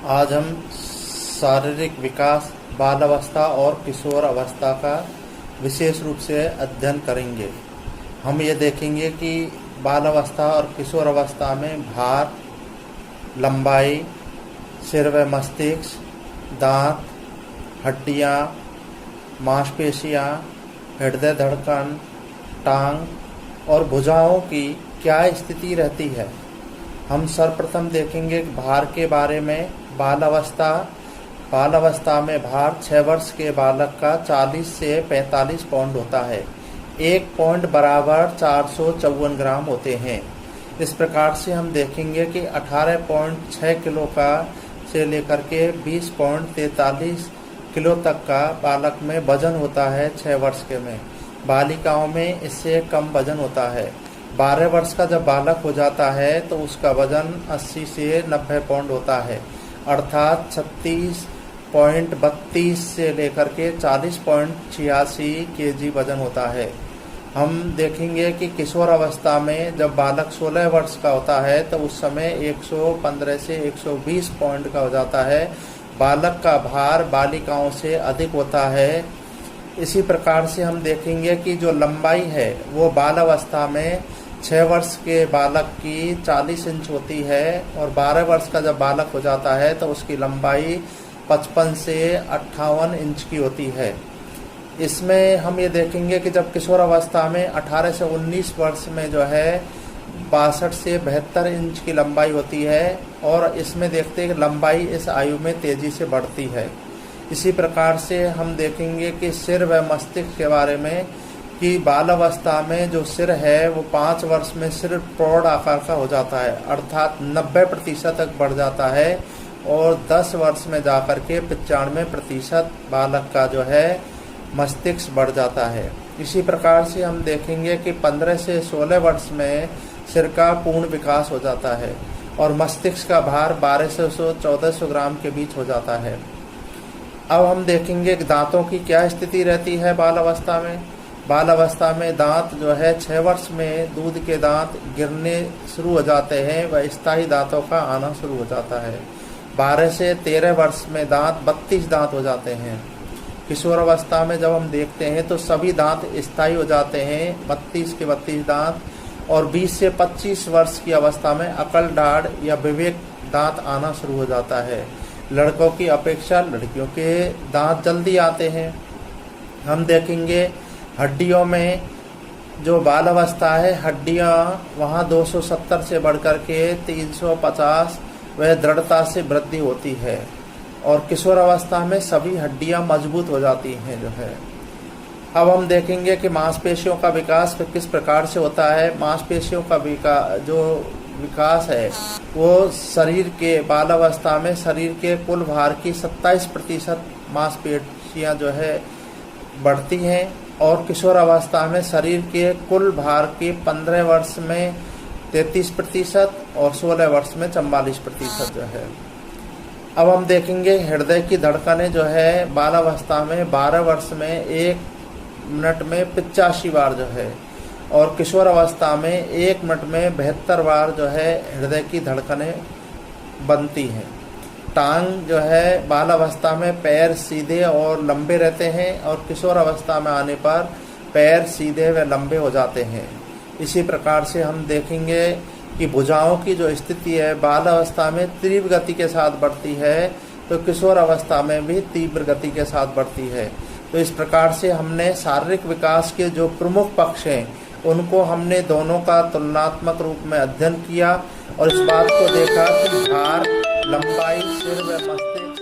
आज हम शारीरिक विकास, बाल अवस्था और किशोर अवस्था का विशेष रूप से अध्ययन करेंगे। हम ये देखेंगे कि बाल अवस्था और किशोर अवस्था में भार, लंबाई, सिर व मस्तिष्क, दांत, हड्डियाँ, मांसपेशियाँ, हृदय धड़कन, टांग और भुजाओं की क्या स्थिति रहती है। हम सर्वप्रथम देखेंगे भार के बारे में। बाल अवस्था में भार 6 वर्ष के बालक का 40 से 45 पाउंड होता है। 1 पाउंड बराबर 454 ग्राम होते हैं। इस प्रकार से हम देखेंगे कि 18.6 किलो का से लेकर के 20.43 किलो तक का बालक में वजन होता है 6 वर्ष के में। बालिकाओं में इससे कम वजन होता है। 12 वर्ष का जब बालक हो जाता है तो उसका वजन 80 से 90 पाउंड होता है, अर्थात 36.32 से लेकर के 40.86 केजी वजन होता है। हम देखेंगे कि किशोर अवस्था में जब बालक 16 वर्ष का होता है तो उस समय 115 से 120 पाउंड का हो जाता है। बालक का भार बालिकाओं से अधिक होता है। इसी प्रकार से हम देखेंगे कि जो लंबाई है वो बाल अवस्था में 6 वर्ष के बालक की 40 इंच होती है और 12 वर्ष का जब बालक हो जाता है तो उसकी लंबाई 55 से 58 इंच की होती है। इसमें हम ये देखेंगे कि जब किशोर अवस्था में 18 से 19 वर्ष में जो है 62 से 72 इंच की लंबाई होती है और इसमें देखते हैं कि लंबाई इस आयु में तेजी से बढ़ती है। इसी प्रकार से हम देखेंगे कि सिर व मस्तिष्क के बारे में कि बाल अवस्था में जो सिर है वो 5 वर्ष में सिर प्रौढ़ आकार का हो जाता है, अर्थात 90% तक बढ़ जाता है और 10 वर्ष में जाकर के 95% बालक का जो है मस्तिष्क बढ़ जाता है। इसी प्रकार से हम देखेंगे कि 15 से 16 वर्ष में सिर का पूर्ण विकास हो जाता है और मस्तिष्क का भार 1200 से 1400 ग्राम के बीच हो जाता है। अब हम देखेंगे कि दांतों की क्या स्थिति रहती है बाल अवस्था में। बाल अवस्था में दांत जो है 6 वर्ष में दूध के दांत गिरने शुरू हो जाते हैं व स्थायी दांतों का आना शुरू हो जाता है। 12 से 13 वर्ष में दांत 32 दांत हो जाते हैं। किशोर अवस्था में जब हम देखते हैं तो सभी दांत स्थायी हो जाते हैं, 32 के 32 दांत, और 20 से 25 वर्ष की अवस्था में अकल दाढ़ या विवेक दांत आना शुरू हो जाता है। लड़कों की अपेक्षा लड़कियों के दांत जल्दी आते हैं। हम देखेंगे हड्डियों में जो बाल अवस्था है, हड्डियां वहाँ 270 से बढ़कर के 350 वह दृढ़ता से वृद्धि होती है और किशोर अवस्था में सभी हड्डियां मजबूत हो जाती हैं जो है। अब हम देखेंगे कि मांसपेशियों का विकास किस प्रकार से होता है। मांसपेशियों का विकास है वो शरीर के बाल अवस्था में शरीर के कुल भार की 27% मांसपेशियां जो है बढ़ती हैं और किशोर अवस्था में शरीर के कुल भार के 15 वर्ष में 33% और 16 वर्ष में 44% जो है। अब हम देखेंगे हृदय की धड़कनें जो है बाल अवस्था में 12 वर्ष में 1 मिनट में 85 बार जो है और किशोर अवस्था में 1 मिनट में 72 बार जो है हृदय की धड़कनें बनती हैं। टांग जो है बाल अवस्था में पैर सीधे और लंबे रहते हैं और किशोर अवस्था में आने पर पैर सीधे व लंबे हो जाते हैं। इसी प्रकार से हम देखेंगे कि भुजाओं की जो स्थिति है बाल अवस्था में तीव्र गति के साथ बढ़ती है तो किशोर अवस्था में भी तीव्र गति के साथ बढ़ती है। तो इस प्रकार से हमने शारीरिक विकास के जो प्रमुख पक्ष हैं उनको हमने दोनों का तुलनात्मक रूप में अध्ययन किया और इस बात को देखा कि भार, लंबाई, सिर व मस्तिष्क